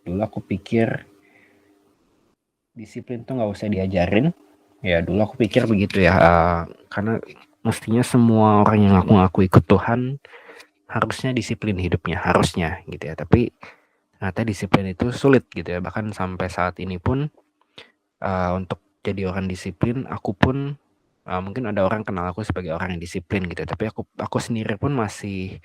Dulu aku pikir disiplin tuh nggak usah diajarin. Ya dulu aku pikir begitu ya, karena mestinya semua orang yang ngaku ikut Tuhan harusnya disiplin hidupnya, harusnya gitu ya. Tapi ternyata disiplin itu sulit gitu ya. Bahkan sampai saat ini pun untuk jadi orang disiplin, aku pun mungkin ada orang kenal aku sebagai orang yang disiplin gitu ya. Tapi aku sendiri pun masih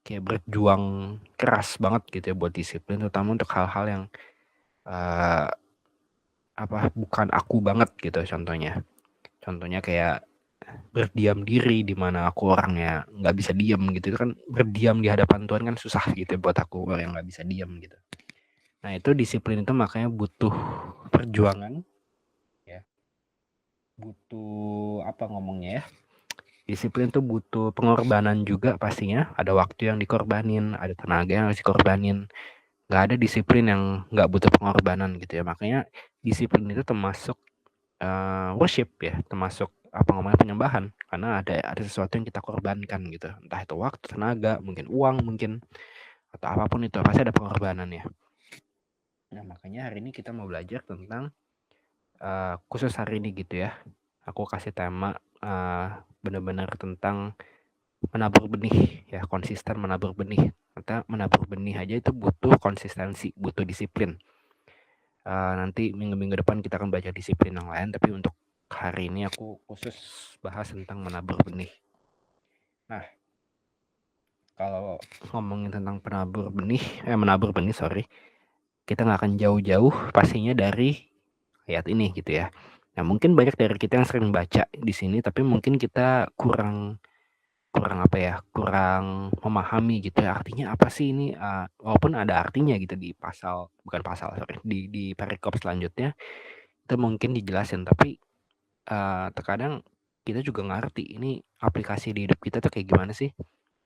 kayak berjuang keras banget gitu ya buat disiplin, terutama untuk hal-hal yang uh, bukan aku banget gitu. Contohnya kayak berdiam diri, di mana aku orangnya nggak bisa diam gitu. Itu kan berdiam di hadapan Tuhan kan susah gitu ya buat aku orang yang nggak bisa diam gitu. Nah itu disiplin itu makanya butuh perjuangan ya, butuh ngomongnya ya, disiplin tuh butuh pengorbanan juga pastinya. Ada waktu yang dikorbanin, ada tenaga yang harus dikorbanin. Nggak ada disiplin yang nggak butuh pengorbanan gitu ya. Makanya disiplin itu termasuk worship ya, termasuk penyembahan, karena ada sesuatu yang kita korbankan gitu, entah itu waktu, tenaga, mungkin uang, mungkin atau apapun itu pasti ada pengorbanan ya. Nah makanya hari ini kita mau belajar tentang khusus hari ini gitu ya, aku kasih tema benar-benar tentang menabur benih ya, konsisten menabur benih. Kita menabur benih aja itu butuh konsistensi, butuh disiplin. Nanti minggu-minggu depan kita akan belajar disiplin yang lain, tapi untuk hari ini aku khusus bahas tentang menabur benih. Nah, kalau ngomongin tentang menabur benih, kita nggak akan jauh-jauh pastinya dari ayat ini gitu ya. Nah, mungkin banyak dari kita yang sering baca di sini, tapi mungkin kita kurang memahami gitu ya, artinya apa sih ini, walaupun ada artinya gitu di di perikop selanjutnya itu mungkin dijelasin, tapi terkadang kita juga ngerti ini aplikasi di hidup kita tuh kayak gimana sih.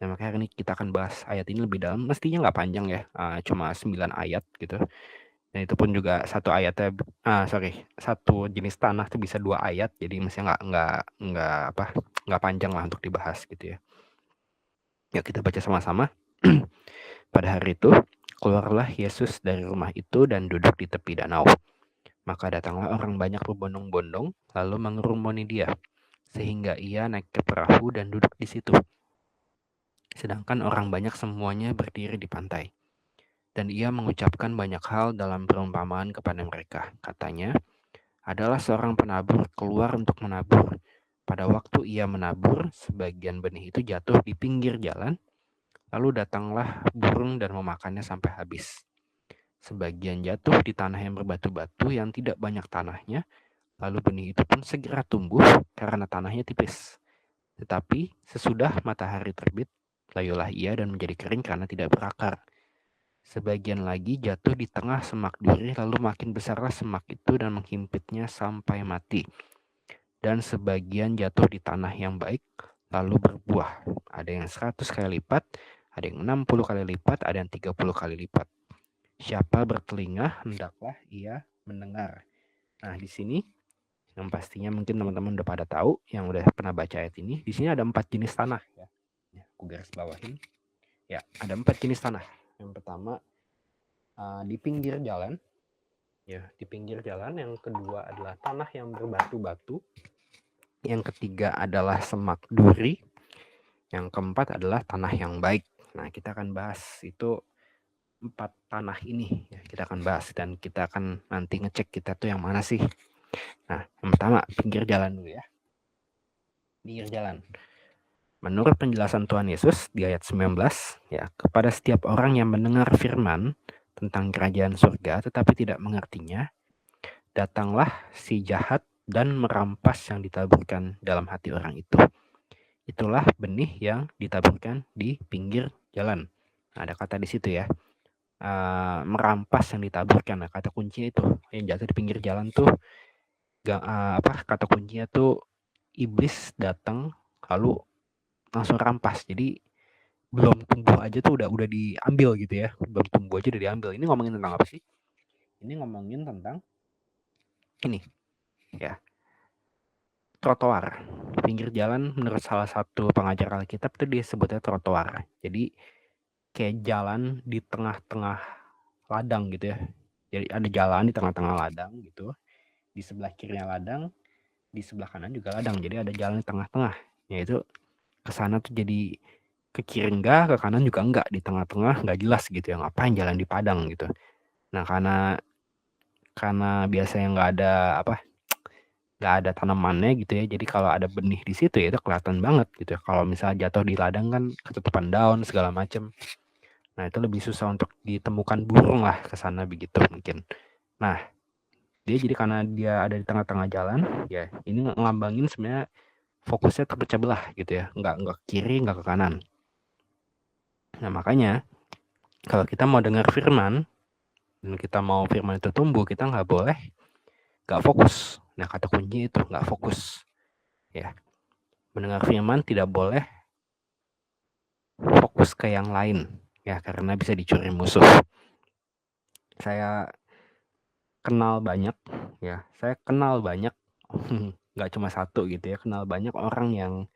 Nah makanya hari ini kita akan bahas ayat ini lebih dalam, mestinya nggak panjang ya, cuma 9 ayat gitu. Dan itu pun juga satu jenis tanah tuh bisa 2 ayat, jadi mestinya nggak panjang lah untuk dibahas gitu ya. Yuk kita baca sama-sama. Pada hari itu, keluarlah Yesus dari rumah itu dan duduk di tepi danau. Maka datanglah orang banyak berbondong-bondong, lalu mengerumuni dia, sehingga ia naik ke perahu dan duduk di situ. Sedangkan orang banyak semuanya berdiri di pantai. Dan ia mengucapkan banyak hal dalam perumpamaan kepada mereka. Katanya, adalah seorang penabur keluar untuk menabur. Pada waktu ia menabur, sebagian benih itu jatuh di pinggir jalan, lalu datanglah burung dan memakannya sampai habis. Sebagian jatuh di tanah yang berbatu-batu yang tidak banyak tanahnya, lalu benih itu pun segera tumbuh karena tanahnya tipis. Tetapi sesudah matahari terbit, layulah ia dan menjadi kering karena tidak berakar. Sebagian lagi jatuh di tengah semak duri, lalu makin besarlah semak itu dan menghimpitnya sampai mati. Dan sebagian jatuh di tanah yang baik, lalu berbuah. Ada yang 100 kali lipat, ada yang 60 kali lipat, ada yang 30 kali lipat. Siapa bertelinga, hendaklah ia mendengar. Nah, di sini yang pastinya mungkin teman-teman udah pada tahu, yang udah pernah baca ayat ini, di sini ada 4 jenis tanah ya. Aku garis bawahin. Ya, ada 4 jenis tanah. Yang pertama di pinggir jalan, ya di pinggir jalan. Yang kedua adalah tanah yang berbatu-batu. Yang ketiga adalah semak duri. Yang keempat adalah tanah yang baik. Nah kita akan bahas itu 4 tanah ini ya, kita akan bahas dan kita akan nanti ngecek kita tuh yang mana sih. Nah yang pertama pinggir jalan dulu ya. Pinggir jalan, menurut penjelasan Tuhan Yesus di ayat 19 ya, kepada setiap orang yang mendengar firman tentang kerajaan surga tetapi tidak mengertinya, datanglah si jahat dan merampas yang ditaburkan dalam hati orang itu. Itulah benih yang ditaburkan di pinggir jalan. Nah, ada kata di situ ya, merampas yang ditaburkan. Nah, kata kuncinya itu yang jatuh di pinggir jalan tuh, kata kuncinya tuh iblis datang lalu langsung rampas. Jadi belum tumbuh aja tuh udah diambil gitu ya, belum tumbuh aja udah diambil. Ini ngomongin tentang apa sih? Ini ngomongin tentang ini ya, trotoar. Pinggir jalan menurut salah satu pengajar Alkitab itu dia sebutnya trotoar. Jadi kayak jalan di tengah-tengah ladang gitu ya. Jadi ada jalan di tengah-tengah ladang gitu. Di sebelah kirinya ladang, di sebelah kanan juga ladang. Jadi ada jalan di tengah-tengah. Yaitu ke sana tuh jadi ke kiri enggak, ke kanan juga enggak, di tengah-tengah nggak jelas gitu ya. Ngapain jalan di padang gitu. Nah, karena biasanya nggak ada tanamannya gitu ya. Jadi kalau ada benih di situ ya itu kelihatan banget gitu ya. Kalau misalnya jatuh di ladang kan ketutupan daun segala macam. Nah, itu lebih susah untuk ditemukan burung lah ke sana begitu mungkin. Nah, jadi karena dia ada di tengah-tengah jalan, ya ini ngelambangin sebenarnya fokusnya terpecah belah gitu ya. Nggak ke kiri, nggak ke kanan. Nah, makanya kalau kita mau dengar firman dan kita mau firman itu tumbuh, kita nggak fokus. Nah, kata kunci itu nggak fokus. Ya, mendengar firman tidak boleh fokus ke yang lain ya, karena bisa dicuri musuh. Saya kenal banyak nggak cuma satu gitu ya, kenal banyak orang-orang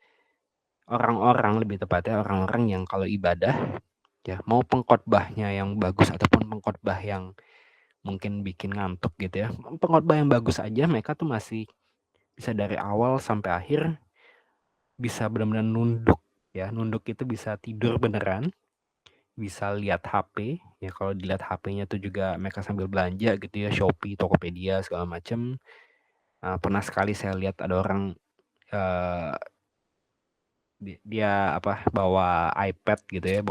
lebih tepatnya orang-orang yang kalau ibadah ya, mau pengkhotbahnya yang bagus ataupun pengkhotbah yang mungkin bikin ngantuk gitu ya, pengkhotbah yang bagus aja mereka tuh masih bisa dari awal sampai akhir bisa benar-benar nunduk ya. Nunduk itu bisa tidur beneran, bisa lihat HP ya. Kalau dilihat HP-nya tuh juga mereka sambil belanja gitu ya, Shopee, Tokopedia segala macam. Pernah sekali saya lihat ada orang dia bawa iPad gitu ya,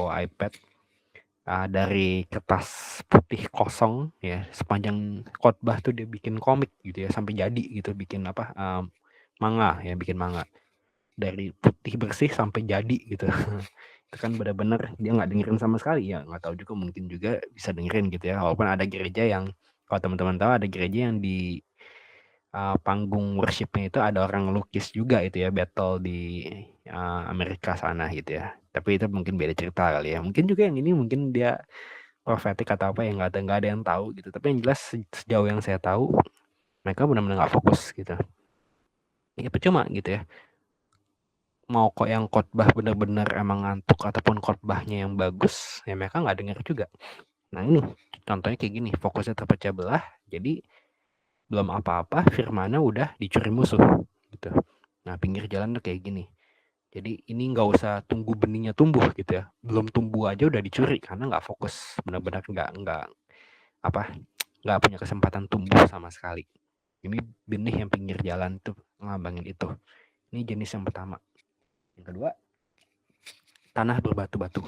dari kertas putih kosong ya, sepanjang khotbah tuh dia bikin komik gitu ya, sampai jadi gitu, bikin manga ya, bikin manga dari putih bersih sampai jadi gitu. Itu kan benar-benar dia nggak dengerin sama sekali ya, nggak tahu juga, mungkin juga bisa dengerin gitu ya. Walaupun ada gereja yang, kalau teman-teman tahu, ada gereja yang di panggung worshipnya itu ada orang lukis juga itu ya, battle di Amerika sana gitu ya. Tapi itu mungkin beda cerita kali ya. Mungkin juga yang ini mungkin dia profetik atau apa, yang nggak ada yang tahu gitu. Tapi yang jelas sejauh yang saya tahu mereka benar-benar nggak fokus gitu. Ya percuma gitu ya. Mau kok yang khotbah benar-benar emang ngantuk ataupun khotbahnya yang bagus, ya mereka nggak dengar juga. Nah ini contohnya kayak gini, fokusnya terpecah belah, jadi belum apa-apa firmannya udah dicuri musuh gitu. Nah, pinggir jalan tuh kayak gini. Jadi ini nggak usah tunggu benihnya tumbuh gitu ya. Belum tumbuh aja udah dicuri karena nggak fokus, benar-benar nggak punya kesempatan tumbuh sama sekali. Ini benih yang pinggir jalan tuh ngambangin itu. Ini jenis yang pertama. Yang kedua, tanah berbatu-batu.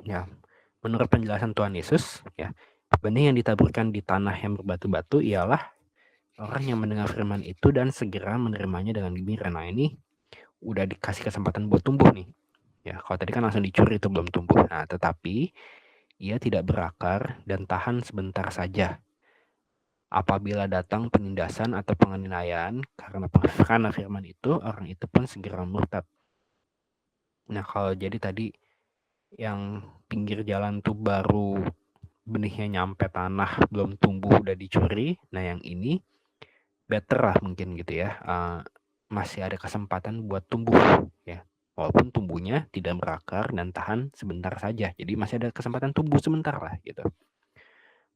Ya, menurut penjelasan Tuhan Yesus, ya, benih yang ditaburkan di tanah yang berbatu-batu ialah orang yang mendengar firman itu dan segera menerimanya dengan gembira. Nah, ini udah dikasih kesempatan buat tumbuh nih. Ya, kalau tadi kan langsung dicuri itu belum tumbuh. Nah, tetapi ia tidak berakar dan tahan sebentar saja. Apabila datang penindasan atau penganiayaan karena firman itu, orang itu pun segera murtad. Nah, kalau jadi tadi yang pinggir jalan tuh baru benihnya nyampe tanah, belum tumbuh udah dicuri. Nah, yang ini better lah mungkin gitu ya. Masih ada kesempatan buat tumbuh ya. Walaupun tumbuhnya tidak berakar dan tahan sebentar saja. Jadi masih ada kesempatan tumbuh sebentar lah gitu.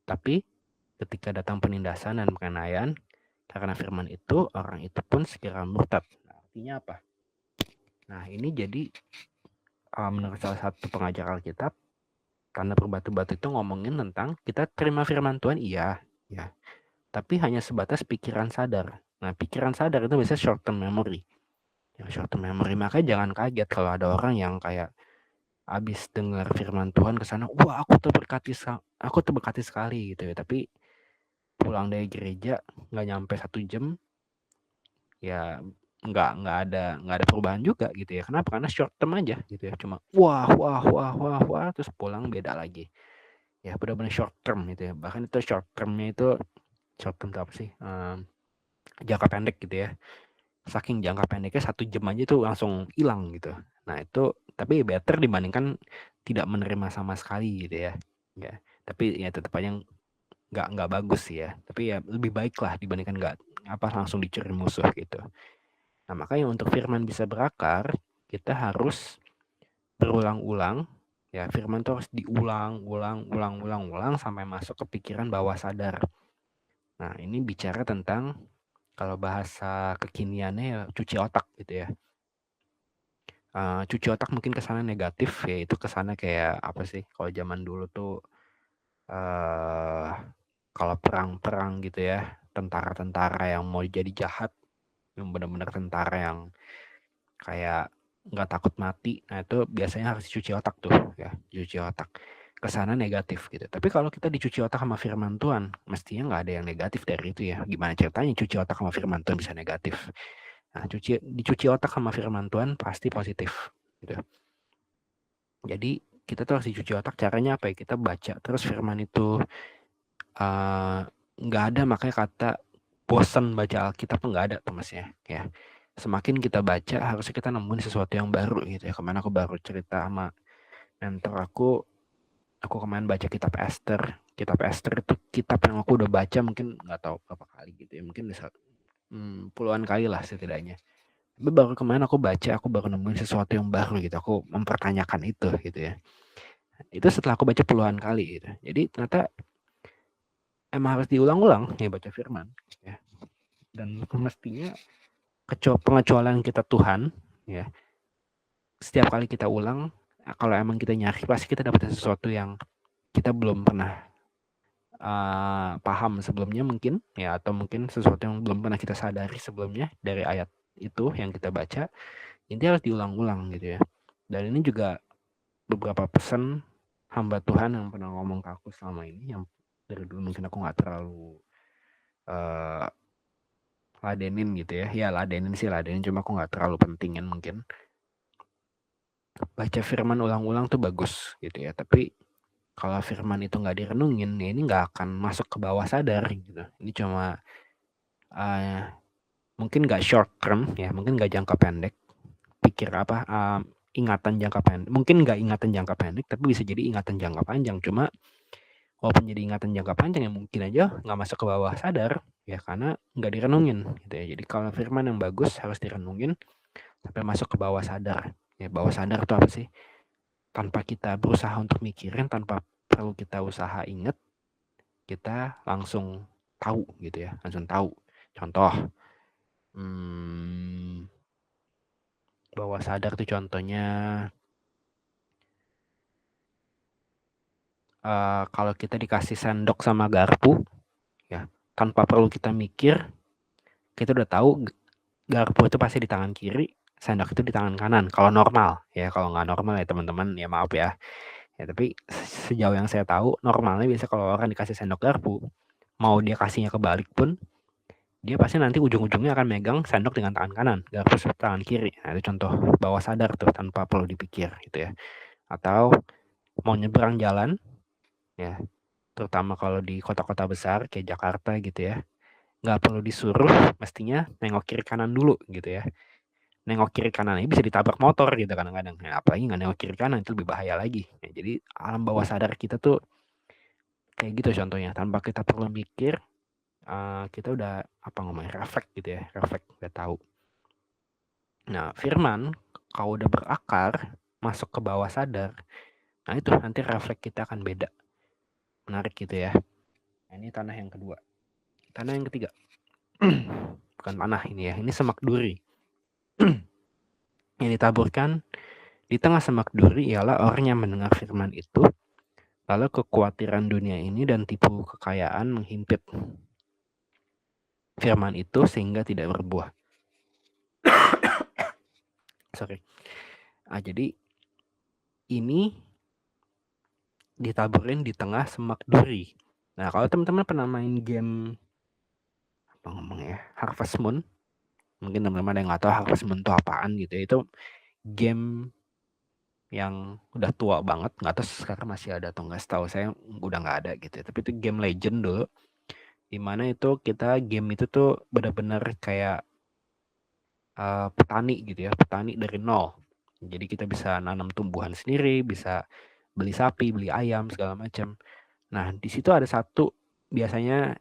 Tapi ketika datang penindasan dan penganiayaan karena firman itu, orang itu pun segera murtad. Nah, artinya apa? Nah, ini jadi menurut salah satu pengajar Alkitab, karena berbatu-batu itu ngomongin tentang kita terima firman Tuhan, iya, ya. Tapi hanya sebatas pikiran sadar. Nah, pikiran sadar itu biasanya short term memory. Ya, short term memory, makanya jangan kaget kalau ada orang yang kayak abis dengar firman Tuhan ke sana, wah aku terberkati sekali gitu ya. Tapi pulang dari gereja nggak nyampe 1 jam, ya nggak ada perubahan juga gitu ya. Kenapa? Karena short term aja gitu ya. Cuma wah terus pulang beda lagi. Ya benar-benar short term gitu ya. Bahkan itu short term itu apa sih? Jangka pendek gitu ya. Saking jangka pendeknya 1 jam aja tuh langsung hilang gitu. Nah itu tapi better dibandingkan tidak menerima sama sekali gitu ya. Ya, tapi ya tetap aja nggak bagus sih ya. Tapi ya lebih baik lah dibandingkan nggak langsung dicuri musuh gitu. Nah, makanya untuk firman bisa berakar, kita harus berulang-ulang Ya, firman itu harus diulang sampai masuk ke pikiran bawah sadar. Nah, ini bicara tentang kalau bahasa kekiniannya ya cuci otak gitu ya. Cuci otak mungkin kesana negatif, yaitu kesana kayak apa sih? Kalau zaman dulu tuh kalau perang-perang gitu ya, tentara-tentara yang mau jadi jahat, yang benar-benar tentara yang kayak nggak takut mati, nah itu biasanya harus dicuci otak tuh ya, dicuci otak. Kesana negatif gitu. Tapi kalau kita dicuci otak sama firman Tuhan, mestinya nggak ada yang negatif dari itu ya. Gimana ceritanya cuci otak sama firman Tuhan bisa negatif? Nah, dicuci otak sama firman Tuhan pasti positif gitu. Jadi kita tuh harus dicuci otak, caranya apa ya? Kita baca terus firman itu. Nggak ada makanya kata bosan baca Alkitab tuh nggak ada tuh Mas ya. Semakin kita baca harusnya kita nemuin sesuatu yang baru gitu ya. Kemarin aku baru cerita sama mentor aku kemarin baca kitab Esther. Kitab Esther itu kitab yang aku udah baca mungkin nggak tahu berapa kali gitu ya. Mungkin bisa puluhan kali lah setidaknya. Tapi baru kemarin aku baru nemuin sesuatu yang baru gitu. Aku mempertanyakan itu gitu ya. Itu setelah aku baca puluhan kali gitu. Jadi ternyata emang harus diulang-ulang ya baca firman ya. Dan mestinya pengecualian kita Tuhan ya. Setiap kali kita ulang, kalau emang kita nyari pasti kita dapat sesuatu yang kita belum pernah paham sebelumnya mungkin ya, atau mungkin sesuatu yang belum pernah kita sadari sebelumnya dari ayat itu yang kita baca. Ini harus diulang-ulang gitu ya. Dan ini juga beberapa pesan hamba Tuhan yang pernah ngomong ke aku selama ini, yang dari dulu mungkin aku nggak terlalu ladenin gitu ya. Ya ladenin, cuma aku nggak terlalu pentingin mungkin. Baca firman ulang-ulang tuh bagus gitu ya. Tapi kalau firman itu nggak direnungin, ya ini nggak akan masuk ke bawah sadar gitu. Ini cuma mungkin nggak short term ya, mungkin nggak jangka pendek. Ingatan jangka pendek. Mungkin nggak ingatan jangka pendek, tapi bisa jadi ingatan jangka panjang. Cuma walaupun jadi ingatan jangka panjang ya mungkin aja nggak masuk ke bawah sadar ya, karena nggak direnungin gitu ya. Jadi kalau firman yang bagus harus direnungin sampai masuk ke bawah sadar. Ya, bawah sadar itu apa sih? Tanpa kita berusaha untuk mikirin, tanpa perlu kita usaha inget, kita langsung tahu gitu ya, langsung tahu. Contoh, bawah sadar tuh contohnya kalau kita dikasih sendok sama garpu ya, tanpa perlu kita mikir, kita udah tahu garpu itu pasti di tangan kiri, sendok itu di tangan kanan. Kalau normal ya, kalau nggak normal ya teman-teman ya maaf ya. Ya tapi sejauh yang saya tahu normalnya biasa kalau orang dikasih sendok garpu, mau dia kasihnya kebalik pun, dia pasti nanti ujung-ujungnya akan megang sendok dengan tangan kanan, garpu tangan kiri. Nah, itu contoh bawah sadar tuh tanpa perlu dipikir gitu ya. Atau mau nyebrang jalan ya, terutama kalau di kota-kota besar kayak Jakarta gitu ya, nggak perlu disuruh, mestinya nengok kiri kanan dulu gitu ya. Nengok kiri kanan ini bisa ditabrak motor gitu kadang-kadang. Nah, apalagi nggak nengok kiri kanan itu lebih bahaya lagi. Ya, jadi alam bawah sadar kita tuh kayak gitu contohnya, tanpa kita perlu mikir, kita udah refleks gitu ya, refleks udah tahu. Nah, firman kalau udah berakar masuk ke bawah sadar, nah itu nanti refleks kita akan beda. Menarik gitu ya. Nah, ini tanah yang kedua. Tanah yang ketiga. Bukan tanah ini ya, ini semak duri. Yang ditaburkan di tengah semak duri ialah orang yang mendengar firman itu, lalu kekhawatiran dunia ini dan tipu kekayaan menghimpit firman itu sehingga tidak berbuah. Jadi ini ditaburin di tengah semak duri. Nah, kalau teman-teman pernah main game Harvest Moon, mungkin teman-teman ada yang nggak tahu Harvest Moon itu apaan gitu ya. Itu game yang udah tua banget, nggak tahu sekarang masih ada atau nggak, setahu saya udah nggak ada gitu ya. Tapi itu game legend dulu, dimana itu game itu tuh benar-benar kayak petani gitu ya, petani dari nol. Jadi kita bisa nanam tumbuhan sendiri, bisa beli sapi, beli ayam segala macam. Nah, di situ ada satu biasanya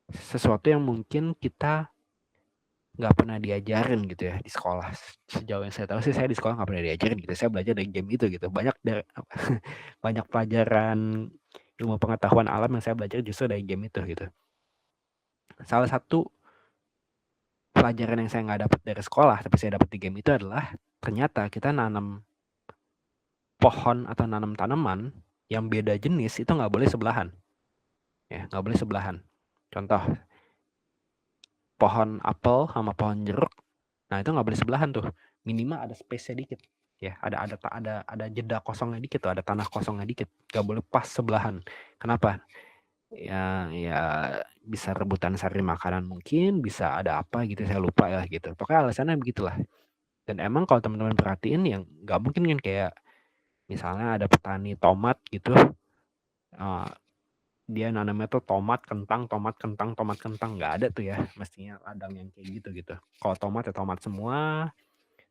sesuatu yang mungkin kita nggak pernah diajarin gitu ya di sekolah. Sejauh yang saya tahu sih saya di sekolah nggak pernah diajarin gitu. Saya belajar dari game itu gitu. Banyak dari banyak pelajaran ilmu pengetahuan alam yang saya belajar justru dari game itu gitu. Salah satu pelajaran yang saya nggak dapat dari sekolah tapi saya dapat di game itu adalah ternyata kita nanam pohon atau nanam tanaman yang beda jenis itu nggak boleh sebelahan. Ya, nggak boleh sebelahan. Contoh, pohon apel sama pohon jeruk. Nah, itu nggak boleh sebelahan tuh. Minimal ada space-nya dikit. Ya, ada jeda kosongnya dikit tuh, ada tanah kosongnya dikit. Nggak boleh pas sebelahan. Kenapa? Ya bisa rebutan sari makanan mungkin, bisa ada apa gitu, saya lupa ya gitu. Pokoknya alasannya begitulah. Dan emang kalau teman-teman perhatiin yang nggak mungkin kan kayak misalnya ada petani tomat gitu, dia nanamnya tuh tomat kentang nggak ada tuh ya, mestinya ladang yang kayak gitu. Kalau tomat ya tomat semua,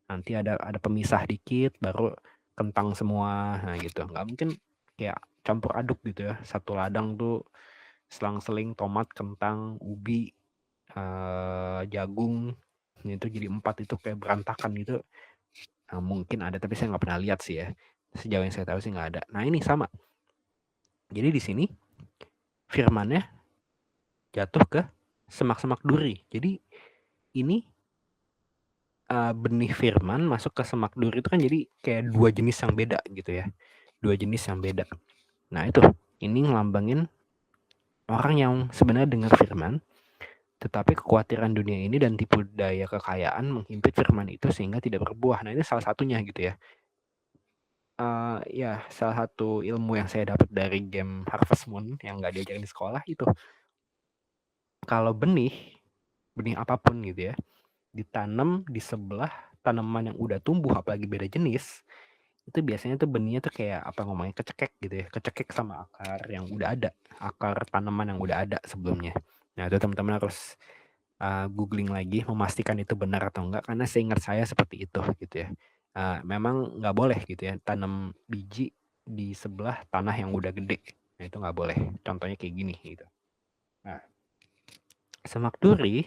nanti ada pemisah dikit baru kentang semua, nah gitu. Nggak mungkin kayak campur aduk gitu ya, satu ladang tuh selang-seling tomat, kentang, ubi, jagung, itu jadi 4 itu kayak berantakan gitu. Nah, mungkin ada tapi saya nggak pernah lihat sih ya, sejauh yang saya tahu sih nggak ada. Nah ini sama, jadi di sini firmannya jatuh ke semak-semak duri. Jadi ini benih firman masuk ke semak duri itu kan jadi kayak dua jenis yang beda gitu ya. Dua jenis yang beda. Nah itu, ini ngelambangin orang yang sebenarnya dengar firman, tetapi kekhawatiran dunia ini dan tipu daya kekayaan menghimpit firman itu sehingga tidak berbuah. Nah ini salah satunya gitu ya. Ya salah satu ilmu yang saya dapat dari game Harvest Moon yang nggak diajarin di sekolah itu, kalau benih apapun gitu ya, ditanam di sebelah tanaman yang udah tumbuh apalagi beda jenis, itu biasanya tuh benihnya tuh kayak apa ngomongnya, kecekek gitu ya, kecekek sama akar yang udah ada, akar tanaman yang udah ada sebelumnya. Nah itu teman-teman harus googling lagi memastikan itu benar atau enggak, karena seingat saya seperti itu gitu ya. Memang nggak boleh gitu ya tanam biji di sebelah tanah yang udah gede. Nah itu nggak boleh, contohnya kayak gini gitu. Nah, semak duri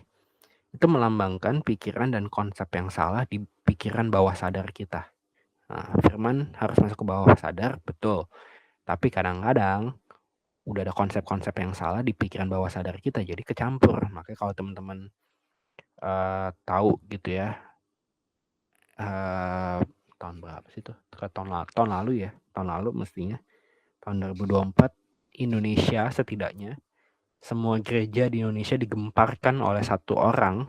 itu melambangkan pikiran dan konsep yang salah di pikiran bawah sadar kita. Nah, firman harus masuk ke bawah sadar, betul. Tapi kadang-kadang udah ada konsep-konsep yang salah di pikiran bawah sadar kita, jadi kecampur. Makanya kalau teman-teman tahu gitu ya, tahun berapa sih tuh? Tahun lalu ya, tahun lalu mestinya, tahun 2024 Indonesia setidaknya semua gereja di Indonesia digemparkan oleh satu orang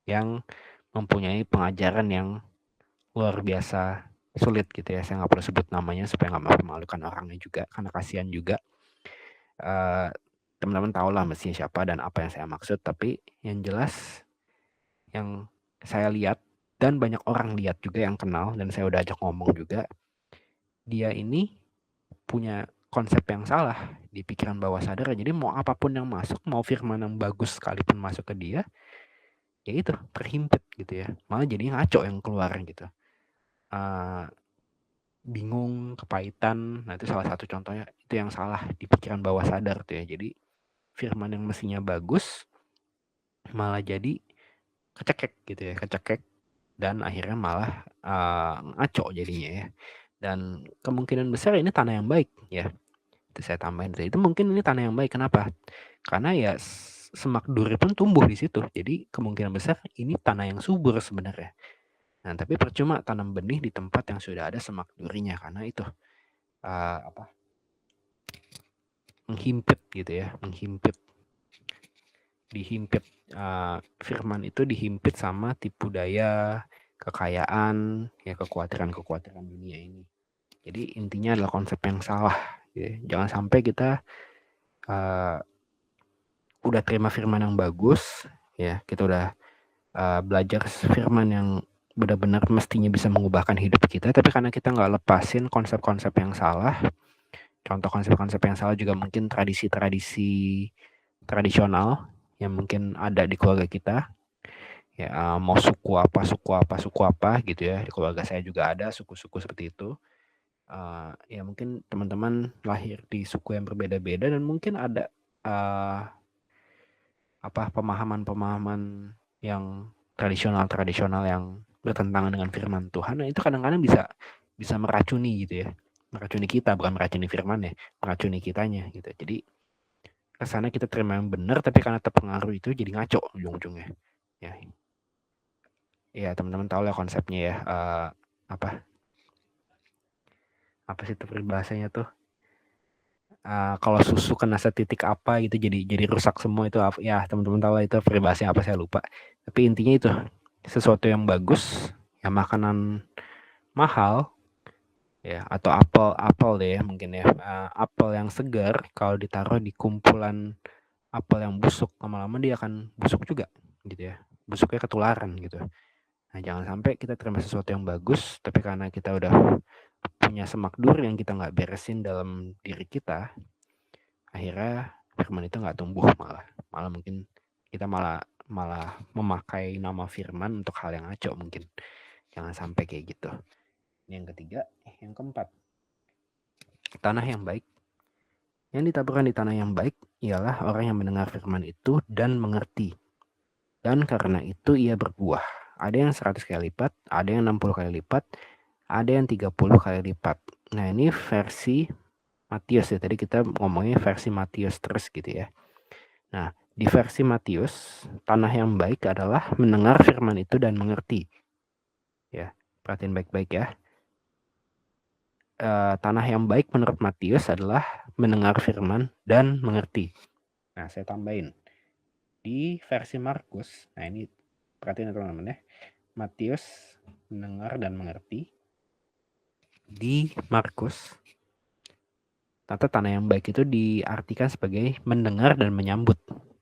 yang mempunyai pengajaran yang luar biasa sulit gitu ya. Saya nggak perlu sebut namanya supaya nggak memalukan orangnya juga, karena kasihan juga. Teman-teman tahu lah mestinya siapa dan apa yang saya maksud. Tapi yang jelas yang saya lihat dan banyak orang lihat juga yang kenal dan saya udah ajak ngomong juga, dia ini punya konsep yang salah di pikiran bawah sadar. Jadi mau apapun yang masuk, mau firman yang bagus sekalipun masuk ke dia, ya itu terhimpit gitu ya. Malah jadi ngaco yang keluar gitu. Bingung, kepahitan. Nah itu salah satu contohnya, itu yang salah di pikiran bawah sadar tuh ya. Jadi firman yang mestinya bagus malah jadi kecekek gitu ya, kecekek, dan akhirnya malah ngaco jadinya ya. Dan kemungkinan besar ini tanah yang baik ya. Itu saya tambahin, itu mungkin ini tanah yang baik. Kenapa? Karena ya semak duri pun tumbuh di situ. Jadi kemungkinan besar ini tanah yang subur sebenarnya. Nah, tapi percuma tanam benih di tempat yang sudah ada semak durinya, karena itu menghimpit gitu ya, dihimpit. Firman itu dihimpit sama tipu daya kekayaan ya, kekhawatiran dunia ini. Jadi intinya adalah konsep yang salah gitu. Jangan sampai kita udah terima firman yang bagus ya, kita udah belajar firman yang benar-benar mestinya bisa mengubahkan hidup kita, tapi karena kita nggak lepasin konsep-konsep yang salah. Contoh konsep-konsep yang salah juga mungkin tradisi-tradisi tradisional yang mungkin ada di keluarga kita ya, mau suku apa gitu ya. Di keluarga saya juga ada suku-suku seperti itu. Ya mungkin teman-teman lahir di suku yang berbeda-beda dan mungkin ada pemahaman-pemahaman yang tradisional yang bertentangan dengan firman Tuhan, nah itu kadang-kadang bisa meracuni gitu ya. Meracuni kita, bukan meracuni firman ya, meracuni kitanya gitu. Jadi kesana kita terima yang benar, tapi karena terpengaruh itu jadi ngaco ujung-ujungnya. Ya teman-teman tahu lah konsepnya ya. Apa sih itu peribahasanya tuh? Kalau susu kena setitik apa gitu jadi rusak semua itu ya, teman-teman tahu lah itu peribahasanya apa, saya lupa. Tapi intinya itu sesuatu yang bagus, ya makanan mahal ya, atau apel deh ya mungkin ya, apel yang segar kalau ditaruh di kumpulan apel yang busuk, lama-lama dia akan busuk juga gitu ya, busuknya ketularan gitu. Nah jangan sampai kita terima sesuatu yang bagus tapi karena kita udah punya semak duri yang kita nggak beresin dalam diri kita, akhirnya firman itu nggak tumbuh, malah mungkin kita malah memakai nama firman untuk hal yang ngaco mungkin. Jangan sampai kayak gitu. Yang ketiga, yang keempat, tanah yang baik. Yang ditaburkan di tanah yang baik ialah orang yang mendengar firman itu dan mengerti. Dan karena itu ia berbuah. Ada yang 100 kali lipat, ada yang 60 kali lipat, ada yang 30 kali lipat. Nah ini versi Matius ya, tadi kita ngomongin versi Matius terus gitu ya. Nah di versi Matius, tanah yang baik adalah mendengar firman itu dan mengerti. Ya, perhatiin baik-baik ya. Tanah yang baik menurut Matius adalah mendengar firman dan mengerti. Nah, saya tambahin. Di versi Markus, nah ini perhatiin teman-teman ya. Matius mendengar dan mengerti. Di Markus, tanah yang baik itu diartikan sebagai mendengar dan menyambut.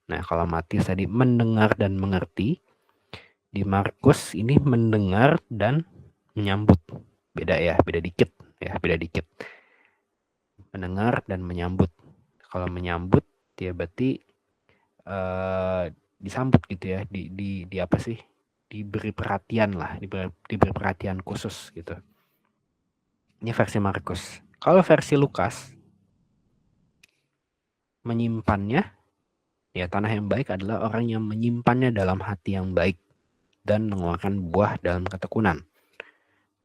Nah, kalau Matius tadi mendengar dan mengerti, di Markus ini mendengar dan menyambut. Beda ya, beda dikit. Mendengar dan menyambut. Kalau menyambut dia berarti disambut gitu ya, di apa sih, diberi perhatian lah, diberi perhatian khusus gitu. Ini versi Markus. Kalau versi Lukas, menyimpannya ya, tanah yang baik adalah orang yang menyimpannya dalam hati yang baik dan mengeluarkan buah dalam ketekunan.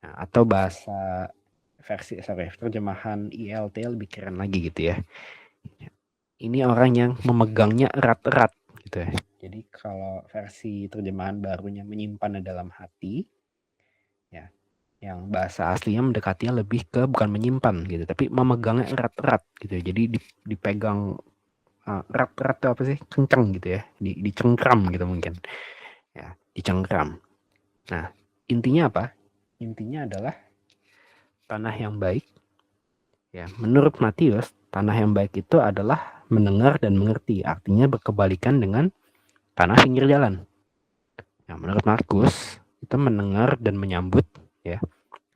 Nah, atau bahasa terjemahan ILT lebih keren lagi gitu ya. Ini orang yang memegangnya erat-erat gitu ya. Jadi kalau versi terjemahan barunya menyimpannya dalam hati, ya, yang bahasa aslinya mendekatinya lebih ke bukan menyimpan gitu, tapi memegangnya erat-erat gitu ya. Jadi dipegang erat-erat itu apa sih? Kencang gitu ya, dicengkram gitu mungkin. Ya, dicengkram. Nah, intinya apa? Intinya adalah tanah yang baik. Ya, menurut Matius, tanah yang baik itu adalah mendengar dan mengerti. Artinya berkebalikan dengan tanah pinggir jalan. Nah, menurut Markus, itu mendengar dan menyambut, ya.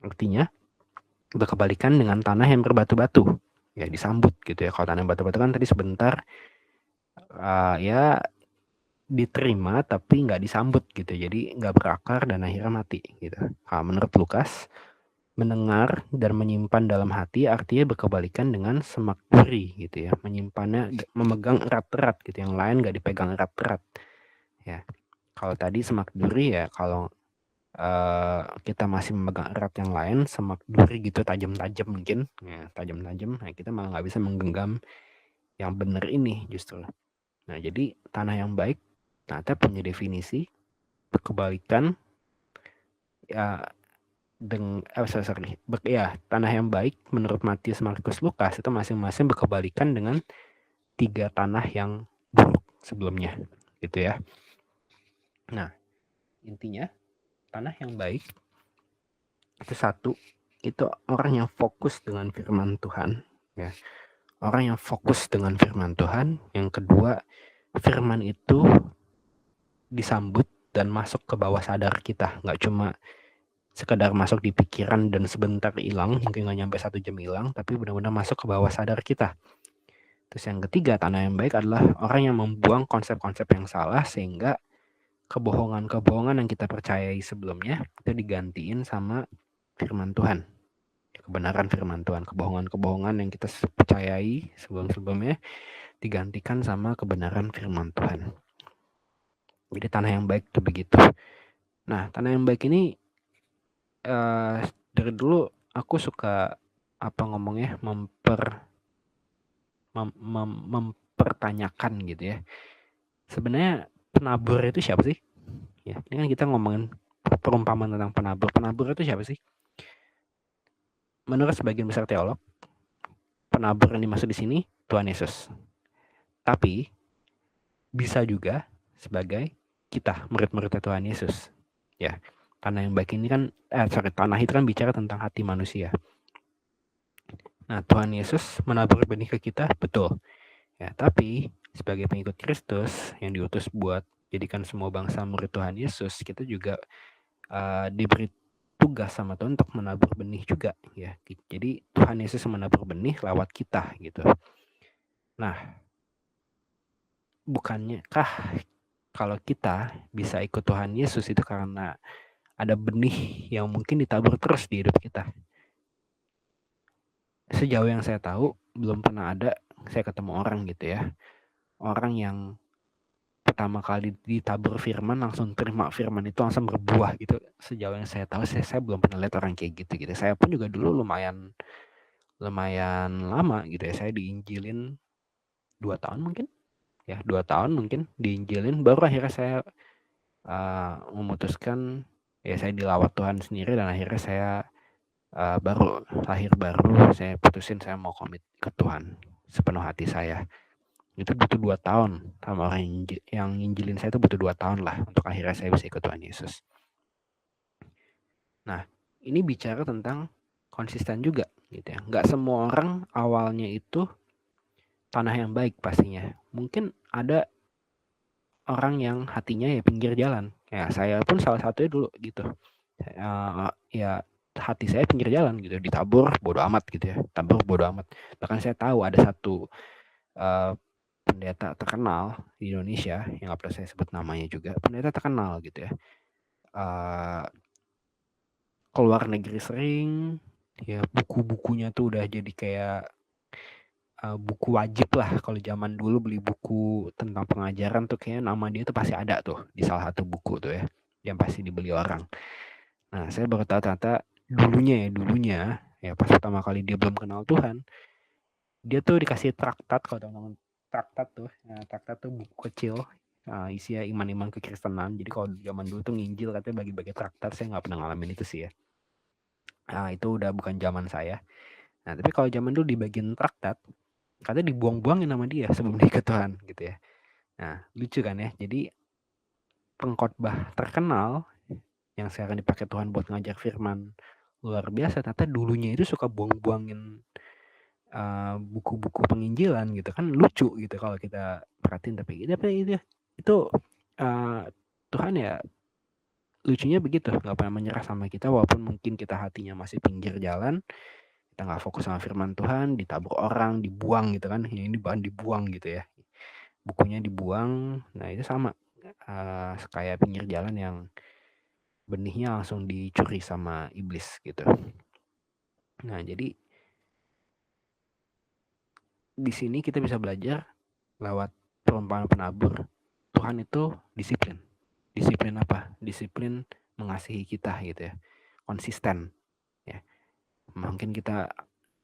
Artinya berkebalikan dengan tanah yang berbatu-batu. Ya, disambut gitu ya. Kalau tanah yang batu-batu kan tadi sebentar ya diterima tapi nggak disambut gitu. Jadi nggak berakar dan akhirnya mati gitu. Nah, menurut Lukas, mendengar dan menyimpan dalam hati artinya berkebalikan dengan semak duri gitu ya, menyimpannya, memegang erat-erat gitu, yang lain nggak dipegang erat-erat ya. Kalau tadi semak duri ya, kalau kita masih memegang erat yang lain, semak duri gitu tajam-tajam mungkin ya, tajam-tajam, nah kita malah nggak bisa menggenggam yang benar ini justru. Nah jadi tanah yang baik ternyata punya definisi berkebalikan ya, tanah yang baik menurut Matius, Markus, Lukas itu masing-masing berkebalikan dengan 3 tanah yang buruk sebelumnya gitu ya. Nah intinya tanah yang baik itu satu, itu orang yang fokus dengan firman Tuhan ya, orang yang fokus dengan firman Tuhan. Yang kedua, firman itu disambut dan masuk ke bawah sadar kita, nggak cuma sekedar masuk di pikiran dan sebentar hilang, mungkin nggak nyampe 1 jam hilang, tapi benar-benar masuk ke bawah sadar kita. Terus yang ketiga, tanah yang baik adalah orang yang membuang konsep-konsep yang salah sehingga kebohongan-kebohongan yang kita percayai sebelumnya itu digantiin sama firman Tuhan, kebenaran firman Tuhan. Kebohongan-kebohongan yang kita percayai sebelum-sebelumnya digantikan sama kebenaran firman Tuhan. Jadi tanah yang baik itu begitu. Nah, tanah yang baik ini dari dulu aku suka mempertanyakan gitu ya. Sebenarnya penabur itu siapa sih? Ya, ini kan kita ngomongin perumpamaan tentang penabur. Penabur itu siapa sih? Menurut sebagian besar teolog, penabur yang dimaksud di sini Tuhan Yesus. Tapi bisa juga sebagai kita, murid-muridnya Tuhan Yesus. Ya, tanah yang baik ini kan, tanah itu kan bicara tentang hati manusia. Nah, Tuhan Yesus menabur benih ke kita, betul. Ya, tapi sebagai pengikut Kristus yang diutus buat jadikan semua bangsa murid Tuhan Yesus, kita juga diberi tugas sama Tuhan untuk menabur benih juga, ya. Jadi Tuhan Yesus menabur benih lewat kita gitu. Nah, bukannya kalau kita bisa ikut Tuhan Yesus itu karena ada benih yang mungkin ditabur terus di hidup kita? Sejauh yang saya tahu, belum pernah ada saya ketemu orang gitu ya, orang yang pertama kali ditabur firman langsung terima firman itu langsung berbuah gitu. Sejauh yang saya tahu, saya belum pernah lihat orang kayak gitu. Saya pun juga dulu lumayan lama gitu ya, saya diinjilin 2 tahun mungkin, ya 2 tahun mungkin diinjilin, baru akhirnya saya memutuskan, ya saya dilawat Tuhan sendiri, dan akhirnya saya baru saya putusin saya mau komit ke Tuhan sepenuh hati saya. Itu butuh 2 tahun, sama orang yang nginjilin saya itu butuh 2 tahun lah untuk akhirnya saya bisa ikut Tuhan Yesus. Nah, ini bicara tentang konsisten juga gitu ya. Nggak semua orang awalnya itu tanah yang baik pastinya. Mungkin ada orang yang hatinya ya pinggir jalan. Ya, saya pun salah satunya dulu gitu. Ya hati saya pinggir jalan gitu, ditabur bodo amat gitu ya. Tabur bodo amat. Bahkan saya tahu ada satu pendeta terkenal di Indonesia, yang nggak perlu saya sebut namanya juga, pendeta terkenal gitu ya. Keluar negeri sering, ya buku-bukunya tuh udah jadi kayak buku wajib lah. Kalau zaman dulu beli buku tentang pengajaran tuh kayaknya nama dia tuh pasti ada tuh di salah satu buku tuh ya, yang pasti dibeli orang. Nah, saya baru tahu ternyata dulunya ya pas pertama kali dia belum kenal Tuhan, dia tuh dikasih traktat. Kalau teman-teman traktat tuh, traktat tuh buku kecil isinya iman-iman kekristenan. Jadi kalau zaman dulu tuh nginjil katanya bagi-bagi traktat. Saya nggak pernah ngalamin itu sih ya. Itu udah bukan zaman saya. Nah, tapi kalau zaman dulu dibagiin traktat, katanya dibuang-buangin sama dia sebelum dia ke Tuhan gitu ya. Nah, lucu kan ya. Jadi pengkhotbah terkenal yang sekarang dipakai Tuhan buat ngajar firman luar biasa, ternyata dulunya itu suka buang-buangin buku-buku penginjilan gitu kan. Lucu gitu kalau kita perhatiin. Tapi itu Tuhan ya lucunya begitu, nggak pernah menyerah sama kita walaupun mungkin kita hatinya masih pinggir jalan, kita nggak fokus sama firman Tuhan, ditabur orang, dibuang gitu kan. Ini bahan dibuang gitu ya, bukunya dibuang. Nah, itu sama kayak pinggir jalan yang benihnya langsung dicuri sama iblis gitu. Nah, jadi di sini kita bisa belajar lewat perumpamaan penabur, Tuhan itu disiplin. Disiplin apa? Disiplin mengasihi kita gitu ya. Konsisten ya. Mungkin kita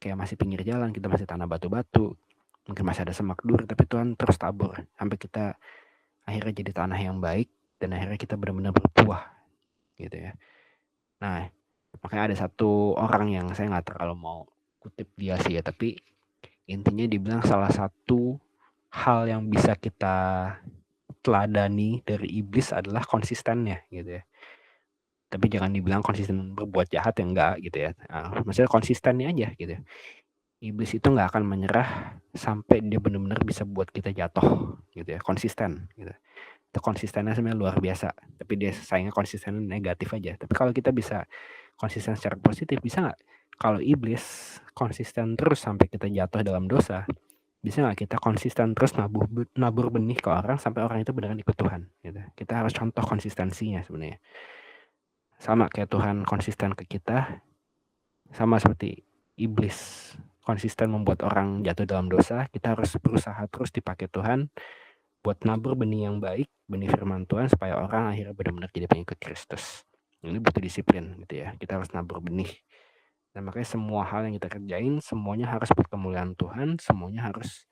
kayak masih pinggir jalan, kita masih tanah batu-batu, mungkin masih ada semak duri, tapi Tuhan terus tabur sampai kita akhirnya jadi tanah yang baik, dan akhirnya kita benar-benar berbuah gitu ya. Nah, makanya ada satu orang yang saya nggak terlalu mau kutip dia sih ya, tapi intinya dibilang salah satu hal yang bisa kita teladani dari iblis adalah konsistennya gitu ya. Tapi jangan dibilang konsisten berbuat jahat, ya enggak gitu ya. Maksudnya konsistennya aja gitu ya. Iblis itu nggak akan menyerah sampai dia benar-benar bisa buat kita jatuh gitu ya. Konsisten gitu. Itu konsistennya sebenarnya luar biasa, tapi dia sayangnya konsisten negatif aja. Tapi kalau kita bisa konsisten secara positif, bisa nggak kalau iblis konsisten terus sampai kita jatuh dalam dosa, bisa nggak kita konsisten terus nabur benih ke orang sampai orang itu beneran ikut Tuhan gitu. Kita harus contoh konsistensinya sebenarnya. Sama kayak Tuhan konsisten ke kita, sama seperti iblis konsisten membuat orang jatuh dalam dosa, kita harus berusaha terus dipakai Tuhan buat nabur benih yang baik benih firman Tuhan supaya orang akhirnya benar-benar jadi pengikut Kristus. Ini butuh disiplin gitu ya. Kita harus nabur benih. Dan makanya semua hal yang kita kerjain semuanya harus buat kemuliaan Tuhan, semuanya harus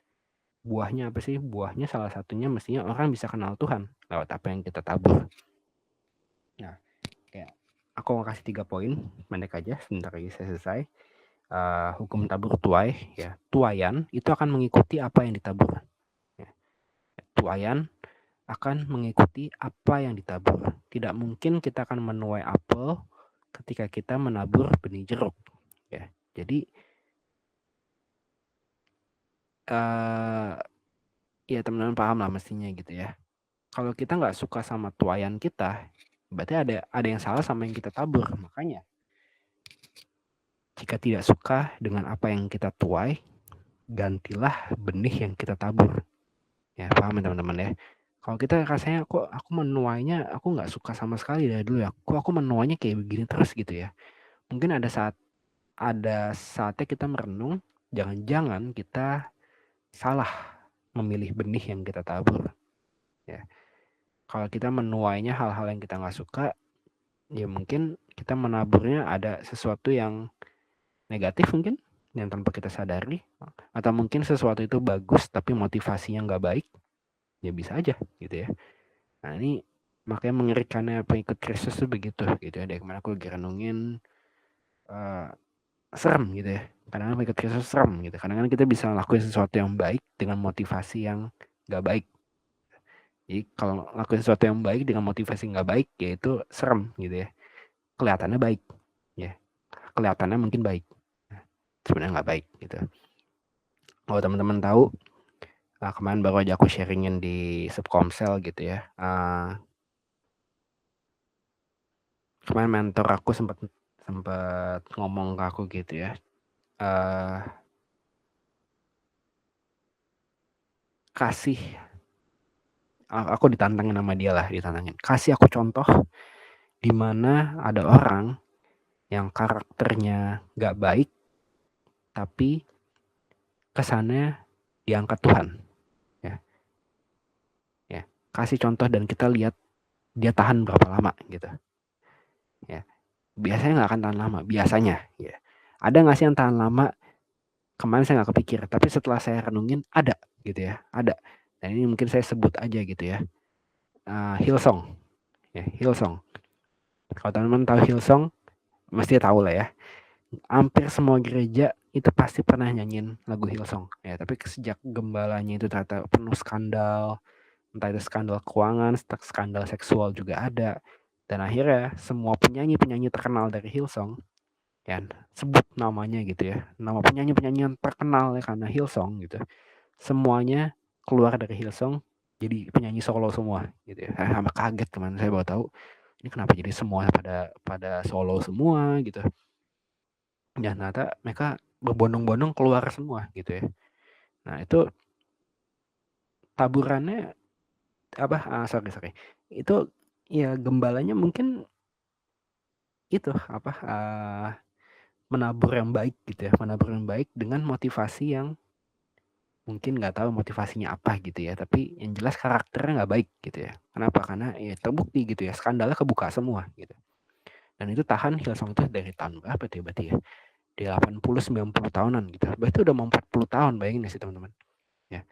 buahnya apa sih? Buahnya salah satunya mestinya orang bisa kenal Tuhan lewat apa yang kita tabur. Nah, kayak aku mau kasih 3 poin, pendek aja, sebentar lagi saya selesai. Hukum tabur tuai, ya. Tuaian itu akan mengikuti apa yang ditabur. Ya. Tuaian akan mengikuti apa yang ditabur. Tidak mungkin kita akan menuai apel ketika kita menabur benih jeruk. Ya. Jadi ya teman-teman paham lah mestinya gitu ya. Kalau kita nggak suka sama tuaian kita, berarti ada yang salah sama yang kita tabur. Makanya jika tidak suka dengan apa yang kita tuai, gantilah benih yang kita tabur. Ya paham ya teman-teman ya. Kalau kita rasanya kok aku menuainya aku nggak suka sama sekali dari dulu ya. Kok aku menuainya kayak begini terus gitu ya. Mungkin ada saatnya kita merenung, jangan-jangan kita salah memilih benih yang kita tabur. Ya. Kalau kita menuainya hal-hal yang kita nggak suka, ya mungkin kita menaburnya ada sesuatu yang negatif mungkin yang tanpa kita sadari, atau mungkin sesuatu itu bagus tapi motivasinya nggak baik, ya bisa aja gitu ya. Nah ini makanya mengerikannya pengikut Kristus tuh begitu gitu ya. Dari kemarin aku lagi renungin, serem gitu ya. Kadang-kadang pengikut Kristus serem gitu. Kadang-kadang kita bisa lakuin sesuatu yang baik dengan motivasi yang nggak baik. Jadi kalau lakuin sesuatu yang baik dengan motivasi nggak baik, ya itu serem gitu ya. Kelihatannya baik, ya. Kelihatannya mungkin baik, sebenarnya nggak baik gitu. Kalau teman-teman tahu, kemarin baru aja aku sharingin di subkomsel gitu ya. Kemarin mentor aku sempat ngomong ke aku gitu ya. Aku ditantangin sama dia lah, kasih aku contoh di mana ada orang yang karakternya nggak baik tapi kesannya diangkat Tuhan, ya. Kasih contoh dan kita lihat dia tahan berapa lama gitu, ya. Biasanya nggak akan tahan lama, biasanya, ya. Ada nggak sih yang tahan lama? Kemarin saya nggak kepikir, tapi setelah saya renungin ada gitu ya, ada. Dan ini mungkin saya sebut aja gitu ya, Hillsong, ya, Hillsong. Kalau teman-teman tahu Hillsong, mesti tahu lah ya. Hampir semua gereja itu pasti pernah nyanyiin lagu Hillsong, ya. Tapi sejak gembalanya itu ternyata penuh skandal, entah itu skandal keuangan, skandal seksual juga ada. Dan akhirnya semua penyanyi-penyanyi terkenal dari Hillsong, ya, sebut namanya gitu ya, nama penyanyi-penyanyi yang terkenal ya karena Hillsong gitu, semuanya keluar dari Hillsong jadi penyanyi solo semua gitu ya. Sama kaget kemarin saya baru tahu ini kenapa jadi semua pada solo semua gitu. Ya ternyata mereka berbondong-bondong keluar semua gitu ya. Nah itu taburannya apa? Sorry. Itu ya gembalanya mungkin itu apa? Menabur yang baik gitu ya, menabur yang baik dengan motivasi yang mungkin nggak tahu motivasinya apa gitu ya, tapi yang jelas karakternya nggak baik gitu ya. Kenapa? Karena ya terbukti gitu ya, skandalnya kebuka semua gitu. Dan itu tahan Hillsong itu dari tahun berapa tuh ya berarti ya? Di 80-90 tahunan gitu. Berarti udah mau 40 tahun, bayangin sih teman-teman. Ya.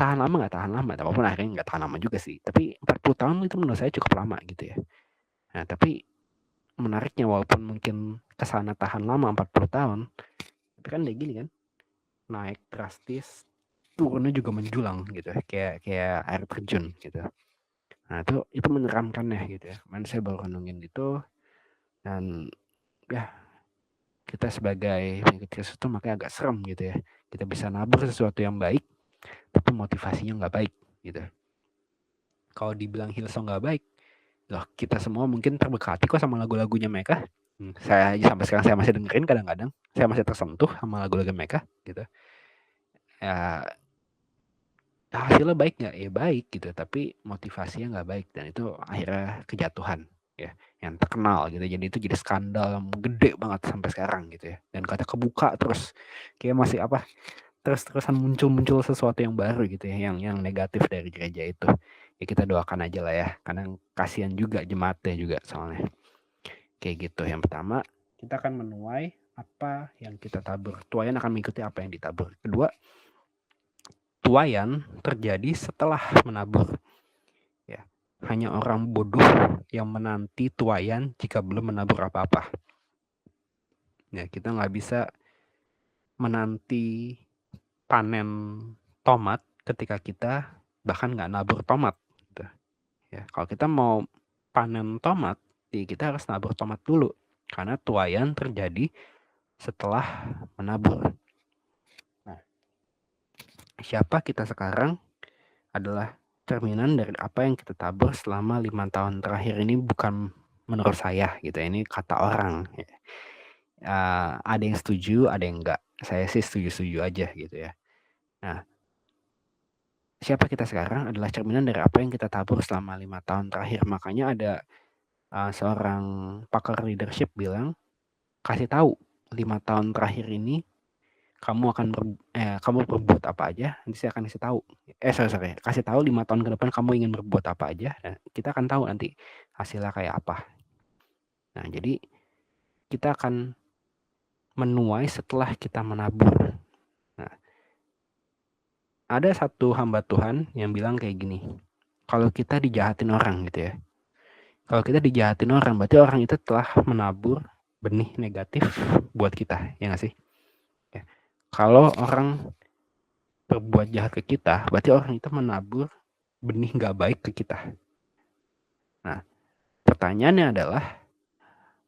Tahan lama nggak tahan lama, walaupun akhirnya nggak tahan lama juga sih. Tapi 40 tahun itu menurut saya cukup lama gitu ya. Nah, tapi menariknya walaupun mungkin kesana tahan lama 40 tahun, tapi kan kayak gini kan, naik drastis, turunnya juga menjulang gitu ya, kayak air terjun gitu. Nah itu menyeramkan ya gitu ya. Kemarin saya baru renungin itu, dan ya kita sebagai pengikut Kristus itu makanya agak serem gitu ya. Kita bisa nabur sesuatu yang baik, tapi motivasinya nggak baik gitu. Kalau dibilang Hillsong nggak baik, loh kita semua mungkin terberkati kok sama lagu-lagunya mereka. Saya sampai sekarang saya masih dengerin kadang-kadang, saya masih tersentuh sama lagu-lagu mereka gitu. Ya hasilnya baik nggak? Ya baik gitu, tapi motivasinya nggak baik dan itu akhirnya kejatuhan ya, yang terkenal gitu. Jadi itu jadi skandal yang gede banget sampai sekarang gitu ya. Dan kata kebuka terus, kayak masih terus-terusan muncul sesuatu yang baru gitu ya, yang negatif dari gereja itu. Ya kita doakan aja lah ya, karena kasihan juga jemaatnya juga soalnya. Kayak gitu. Yang pertama, kita akan menuai apa yang kita tabur. Tuaian akan mengikuti apa yang ditabur. Kedua, tuaian terjadi setelah menabur. Ya, hanya orang bodoh yang menanti tuaian jika belum menabur apa-apa. Ya, kita nggak bisa menanti panen tomat ketika kita bahkan nggak nabur tomat. Gitu. Ya, kalau kita mau panen tomat, kita harus nabur tomat dulu. Karena tuaian terjadi setelah menabur. Nah, siapa kita sekarang adalah cerminan dari apa yang kita tabur selama 5 tahun terakhir ini, bukan menurut saya gitu. Ini kata orang. Ada yang setuju, ada yang enggak. Saya sih setuju-setuju aja gitu ya. Nah, siapa kita sekarang adalah cerminan dari apa yang kita tabur selama 5 tahun terakhir. Makanya ada seorang pakar leadership bilang, kasih tahu 5 tahun terakhir ini kamu akan kamu berbuat apa aja, nanti saya akan kasih tahu. Kasih tahu 5 tahun ke depan kamu ingin berbuat apa aja, dan kita akan tahu nanti hasilnya kayak apa. Nah, jadi kita akan menuai setelah kita menabur. Nah, ada satu hamba Tuhan yang bilang kayak gini, kalau kita dijahatin orang gitu ya, kalau kita dijahatin orang, berarti orang itu telah menabur benih negatif buat kita, ya nggak sih? Ya. Kalau orang berbuat jahat ke kita, berarti orang itu menabur benih nggak baik ke kita. Nah, pertanyaannya adalah,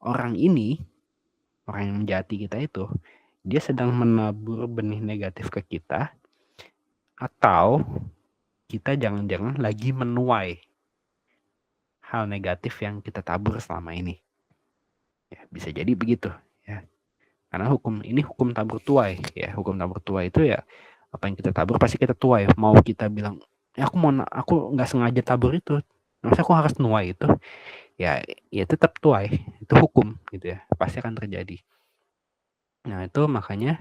orang ini, orang yang menjahati kita itu, dia sedang menabur benih negatif ke kita, atau kita jangan-jangan lagi menuai hal negatif yang kita tabur selama ini. Ya, bisa jadi begitu ya. Karena hukum tabur tuai ya. Hukum tabur tuai itu ya, apa yang kita tabur pasti kita tuai. Mau kita bilang, ya aku nggak sengaja tabur itu, masa aku harus nuai itu? Ya tetap tuai, itu hukum gitu ya, pasti akan terjadi. Nah, itu makanya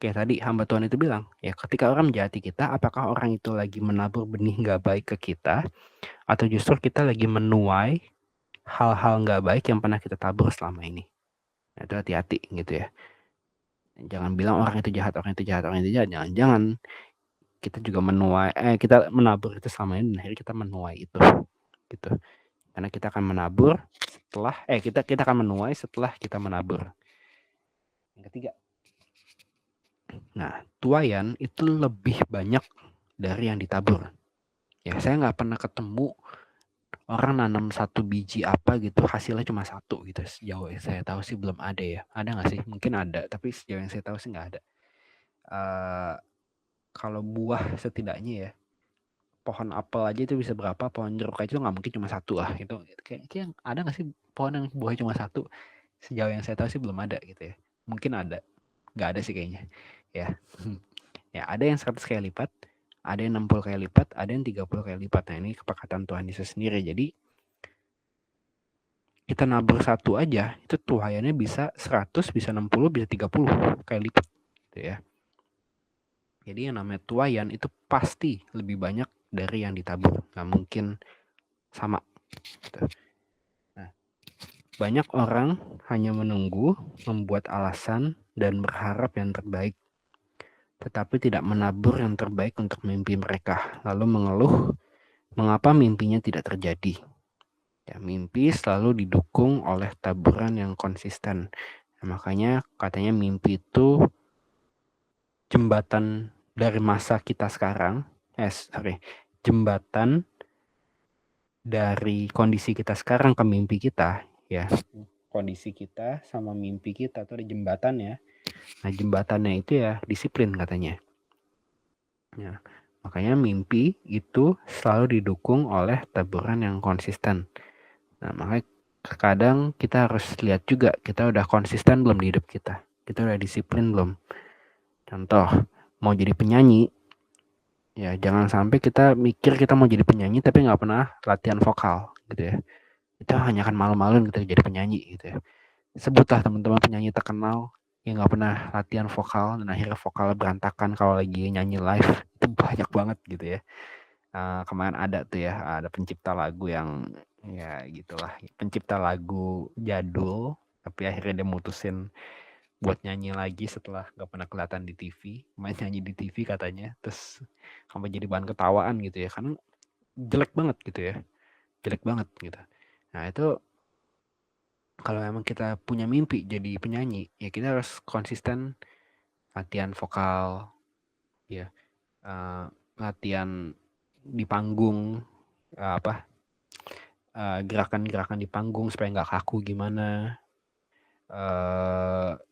kayak tadi hamba Tuhan itu bilang, ya ketika orang menjahati kita, apakah orang itu lagi menabur benih nggak baik ke kita, atau justru kita lagi menuai hal-hal nggak baik yang pernah kita tabur selama ini. Nah, itu hati-hati gitu ya. Jangan bilang orang itu jahat, orang itu jahat, orang itu jahat. Jangan-jangan kita juga kita menabur itu selama ini, dan akhirnya kita menuai itu gitu. Karena kita akan menabur setelah kita akan menuai setelah kita menabur. Yang ketiga, nah, tuaian itu lebih banyak dari yang ditabur. Ya, saya nggak pernah ketemu orang nanam 1 biji apa gitu, hasilnya cuma 1 gitu. Sejauh yang saya tahu sih belum ada ya. Ada nggak sih? Mungkin ada, tapi sejauh yang saya tahu sih nggak ada. Kalau buah setidaknya ya, pohon apel aja itu bisa berapa, pohon jeruk aja itu nggak mungkin cuma 1 lah. Itu kayaknya ada nggak sih pohon yang buahnya cuma 1? Sejauh yang saya tahu sih belum ada gitu ya. Mungkin ada, nggak ada sih kayaknya. Ya, ya ada yang 100 kali lipat, ada yang 60 kali lipat, ada yang 30 kali lipat. Nah, ini kepekatan Tuhan Yesus sendiri. Jadi kita nabur 1 aja, itu tuaiannya bisa 100, bisa 60, bisa 30 kali lipat gitu ya. Jadi yang namanya tuaian itu pasti lebih banyak dari yang ditabur, nggak mungkin sama gitu. Nah, banyak orang hanya menunggu, membuat alasan, dan berharap yang terbaik, tetapi tidak menabur yang terbaik untuk mimpi mereka, lalu mengeluh mengapa mimpinya tidak terjadi. Ya, mimpi selalu didukung oleh taburan yang konsisten. Nah, makanya katanya mimpi itu jembatan dari masa kita sekarang, jembatan dari kondisi kita sekarang ke mimpi kita, ya. Kondisi kita sama mimpi kita tuh ada jembatannya. Nah, jembatannya itu ya disiplin katanya. Ya, makanya mimpi itu selalu didukung oleh taburan yang konsisten. Nah, makanya kadang kita harus lihat juga, kita udah konsisten belum di hidup kita? Kita udah disiplin belum? Contoh, mau jadi penyanyi, ya jangan sampai kita mikir kita mau jadi penyanyi tapi nggak pernah latihan vokal gitu ya. Itu hanya akan malu-maluin kita jadi penyanyi gitu ya. Sebutlah teman-teman penyanyi terkenal yang nggak pernah latihan vokal dan akhirnya vokalnya berantakan kalau lagi nyanyi live. Itu banyak banget gitu ya. kemarin ada tuh ya, ada pencipta lagu yang ya gitulah, pencipta lagu jadul, tapi akhirnya dia mutusin buat nyanyi lagi setelah gak pernah kelihatan di TV, main nyanyi di TV katanya, terus sampai jadi bahan ketawaan gitu ya, karena jelek banget gitu ya, jelek banget gitu. Nah itu kalau memang kita punya mimpi jadi penyanyi, ya kita harus konsisten latihan vokal, ya, latihan di panggung, apa, gerakan-gerakan di panggung supaya nggak kaku gimana,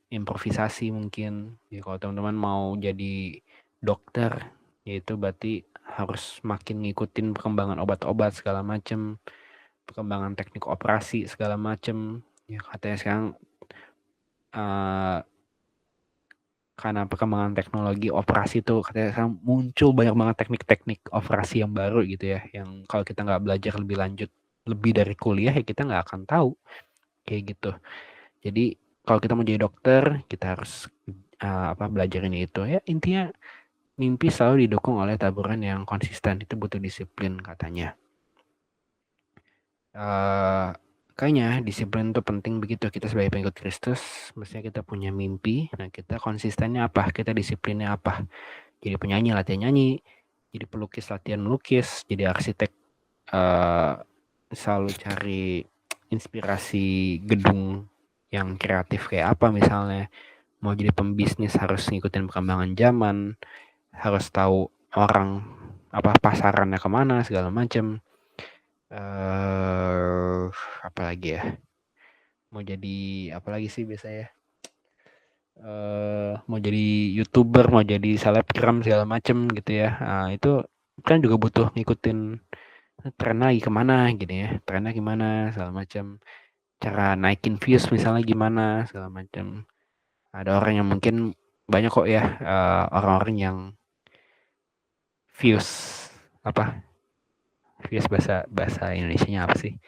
improvisasi mungkin. Ya kalau teman-teman mau jadi dokter, ya itu berarti harus makin ngikutin perkembangan obat-obat segala macem, perkembangan teknik operasi segala macem. Ya katanya sekarang karena perkembangan teknologi operasi tuh katanya sekarang muncul banyak banget teknik-teknik operasi yang baru gitu ya, yang kalau kita nggak belajar lebih lanjut lebih dari kuliah ya kita nggak akan tahu kayak gitu. Jadi kalau kita mau jadi dokter kita harus belajar ini itu ya. Intinya mimpi selalu didukung oleh taburan yang konsisten, itu butuh disiplin katanya. Kayaknya disiplin itu penting begitu. Kita sebagai pengikut Kristus mestinya kita punya mimpi. Nah kita konsistennya apa, kita disiplinnya apa. Jadi penyanyi latihan nyanyi, jadi pelukis latihan melukis, jadi arsitek selalu cari inspirasi gedung yang kreatif kayak apa misalnya. Mau jadi pembisnis harus ngikutin perkembangan zaman, harus tahu orang pasarannya kemana segala macam. Apa lagi ya, mau jadi apa lagi sih biasanya, mau jadi YouTuber, mau jadi selebgram segala macem gitu ya. Itu kan juga butuh ngikutin tren lagi kemana gitu ya, trennya gimana segala macam, cara naikin views misalnya gimana segala macam. Ada orang yang mungkin banyak kok ya, orang-orang yang views bahasa Indonesianya apa sih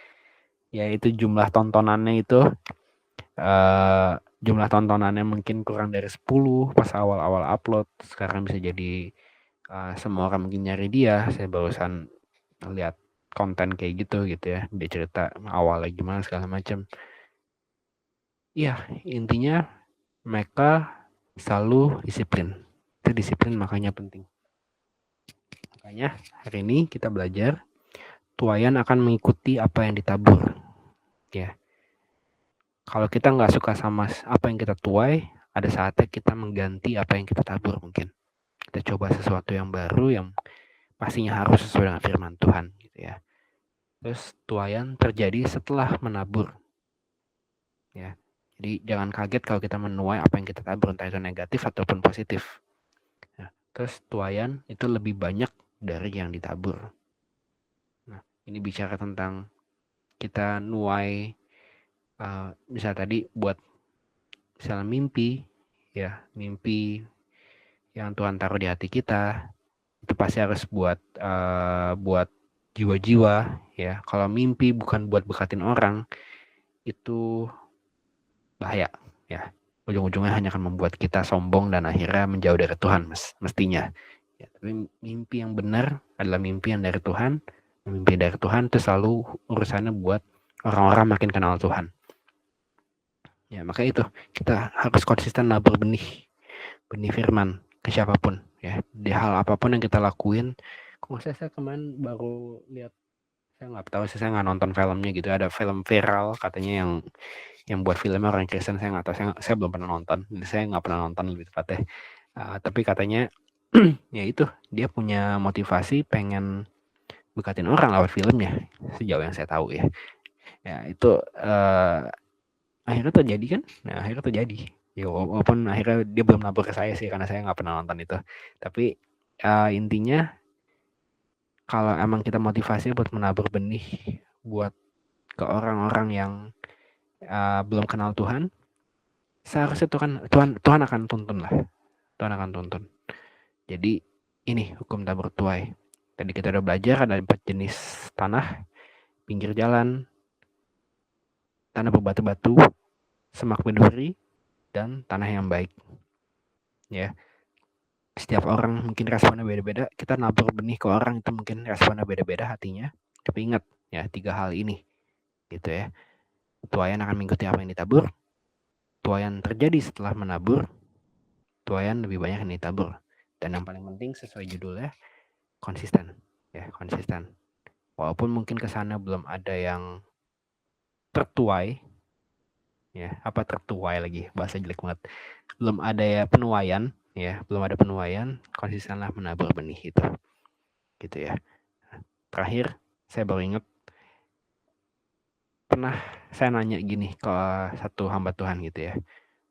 ya, itu jumlah tontonannya itu jumlah tontonannya mungkin kurang dari 10 pas awal-awal upload, sekarang bisa jadi semua orang mungkin nyari dia. Saya barusan lihat konten kayak gitu ya, dia cerita awalnya gimana segala macam. Iya, intinya mereka selalu disiplin. Itu disiplin makanya penting. Makanya hari ini kita belajar tuayan akan mengikuti apa yang ditabur. Ya, kalau kita nggak suka sama apa yang kita tuai, ada saatnya kita mengganti apa yang kita tabur mungkin. Kita coba sesuatu yang baru yang pastinya harus sesuai dengan firman Tuhan gitu ya. Terus tuayan terjadi setelah menabur. Ya. Jadi jangan kaget kalau kita menuai apa yang kita tabur, entah itu negatif ataupun positif. Nah, terus tuayan itu lebih banyak dari yang ditabur. Nah, ini bicara tentang kita nuai, misalnya tadi buat misalnya mimpi, ya mimpi yang Tuhan taruh di hati kita, itu pasti harus buat jiwa-jiwa ya. Kalau mimpi bukan buat bekatin orang, itu bahaya ya. Ujung-ujungnya hanya akan membuat kita sombong dan akhirnya menjauh dari Tuhan mestinya. Ya, tapi mimpi yang benar adalah mimpi yang dari Tuhan. Mimpi dari Tuhan itu selalu urusannya buat orang-orang makin kenal Tuhan. Ya, maka itu kita harus konsisten nabur benih firman ke siapapun ya. Di hal apapun yang kita lakuin. Kok saya kemarin baru lihat, saya nggak tahu, saya nggak nonton filmnya gitu, ada film viral katanya yang buat filmnya orang Kristen, saya nggak tahu, saya belum pernah nonton, saya nggak pernah nonton lebih tepatnya. Tapi katanya ya itu dia punya motivasi pengen bekatin orang lewat filmnya, sejauh yang saya tahu ya. Ya itu akhirnya terjadi kan. Nah akhirnya terjadi ya, walaupun akhirnya dia belum nabur ke saya sih karena saya nggak pernah nonton itu. Tapi intinya kalau emang kita motivasi buat menabur benih buat ke orang-orang yang belum kenal Tuhan, seharusnya Tuhan akan tuntun lah. Tuhan akan tuntun. Jadi ini hukum tabur tuai. Tadi kita udah belajar ada 4 jenis tanah: pinggir jalan, tanah berbatu-batu, semak berduri, dan tanah yang baik. Ya, Setiap orang mungkin responnya beda-beda, kita nabur benih ke orang itu mungkin responnya beda-beda hatinya. Tapi ingat ya 3 hal ini gitu ya. Tuaian akan mengikuti apa yang ditabur. Tuaian terjadi setelah menabur. Tuaian lebih banyak yang ditabur. Dan yang paling penting sesuai judulnya, konsisten. Ya, konsisten. Walaupun mungkin ke sana belum ada yang tertuai, ya, apa tertuai lagi, bahasa jelek banget. Belum ada ya penuaian, ya, belum ada penuaian, konsistenlah menabur benih itu. Gitu ya. Terakhir, saya baru ingat pernah saya nanya gini ke satu hamba Tuhan gitu ya.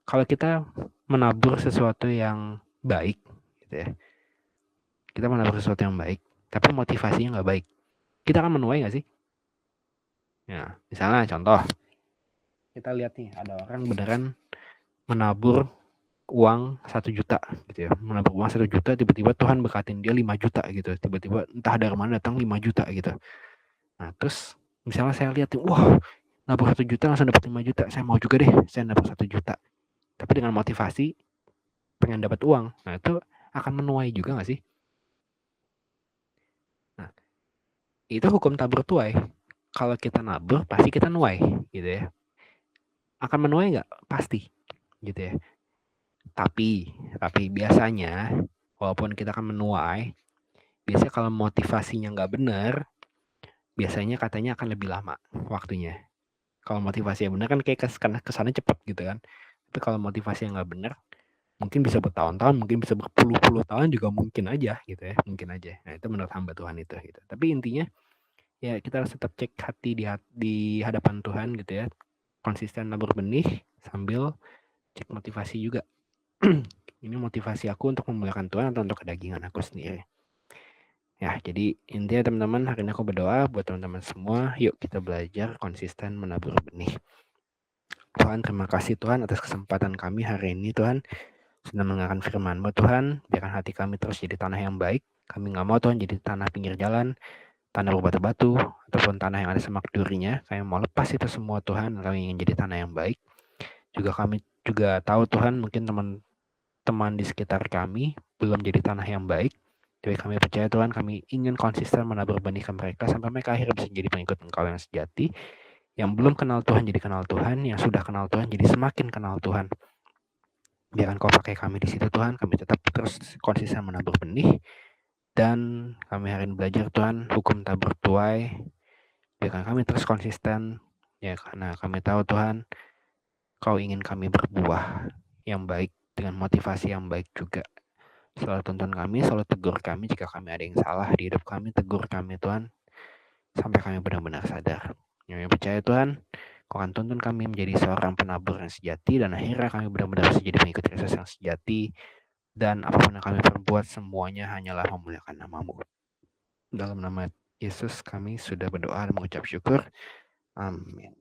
Kalau kita menabur sesuatu yang baik gitu ya. Kita menabur sesuatu yang baik, tapi motivasinya nggak baik. Kita akan menuai nggak sih? Ya, misalnya contoh, kita lihat nih ada orang beneran menabur uang 1 juta gitu ya. Menabur uang 1 juta, tiba-tiba Tuhan berkatin dia 5 juta gitu. Tiba-tiba entah dari mana datang 5 juta gitu. Nah, terus misalnya saya lihat, wah, nabur 1 juta langsung dapat 5 juta. Saya mau juga deh, saya nabur 1 juta. Tapi dengan motivasi pengen dapat uang. Nah, itu akan menuai juga nggak sih? Nah, itu hukum tabur tuai. Kalau kita nabur, pasti kita nuai gitu ya. Akan menuai nggak? Pasti gitu ya. Tapi biasanya walaupun kita akan menuai, biasanya kalau motivasinya nggak benar, biasanya katanya akan lebih lama waktunya. Kalau motivasinya benar kan kayak kesana cepat gitu kan. Tapi kalau motivasinya nggak benar, mungkin bisa bertahun-tahun, mungkin bisa berpuluh-puluh tahun juga mungkin aja gitu ya, mungkin aja. Nah, itu menurut hamba Tuhan itu gitu. Tapi intinya ya kita harus tetap cek hati di hadapan Tuhan gitu ya. Konsisten nabur benih sambil cek motivasi juga. Ini motivasi aku untuk memuliakan Tuhan atau untuk kedagingan aku sendiri. Ya, jadi intinya teman-teman, hari ini aku berdoa buat teman-teman semua. Yuk kita belajar konsisten menabur benih. Tuhan, terima kasih Tuhan atas kesempatan kami hari ini Tuhan. Sudah mendengarkan firman-Mu Tuhan. Biarkan hati kami terus jadi tanah yang baik. Kami nggak mau Tuhan jadi tanah pinggir jalan, tanah berbatu-batu, ataupun tanah yang ada semak durinya. Kami mau lepas itu semua Tuhan. Kami ingin jadi tanah yang baik. Juga kami juga tahu Tuhan mungkin teman-teman di sekitar kami belum jadi tanah yang baik. Tapi kami percaya Tuhan, kami ingin konsisten menabur benih ke mereka sampai mereka akhirnya bisa jadi pengikut Engkau yang sejati. Yang belum kenal Tuhan jadi kenal Tuhan, yang sudah kenal Tuhan jadi semakin kenal Tuhan. Biarkan Kau pakai kami di situ Tuhan, kami tetap terus konsisten menabur benih. Dan kami hari ini belajar Tuhan, hukum tabur tuai. Biarkan kami terus konsisten, ya karena kami tahu Tuhan, Kau ingin kami berbuah yang baik dengan motivasi yang baik juga. Selalu tuntun kami, selalu tegur kami jika kami ada yang salah di hidup kami, tegur kami Tuhan, sampai kami benar-benar sadar. Kami percaya Tuhan, Kau akan tuntun kami menjadi seorang penabur yang sejati, dan akhirnya kami benar-benar bisa jadi pengikut Yesus yang sejati, dan apapun yang kami perbuat semuanya hanyalah memuliakan nama-Mu. Dalam nama Yesus kami sudah berdoa dan mengucap syukur. Amin.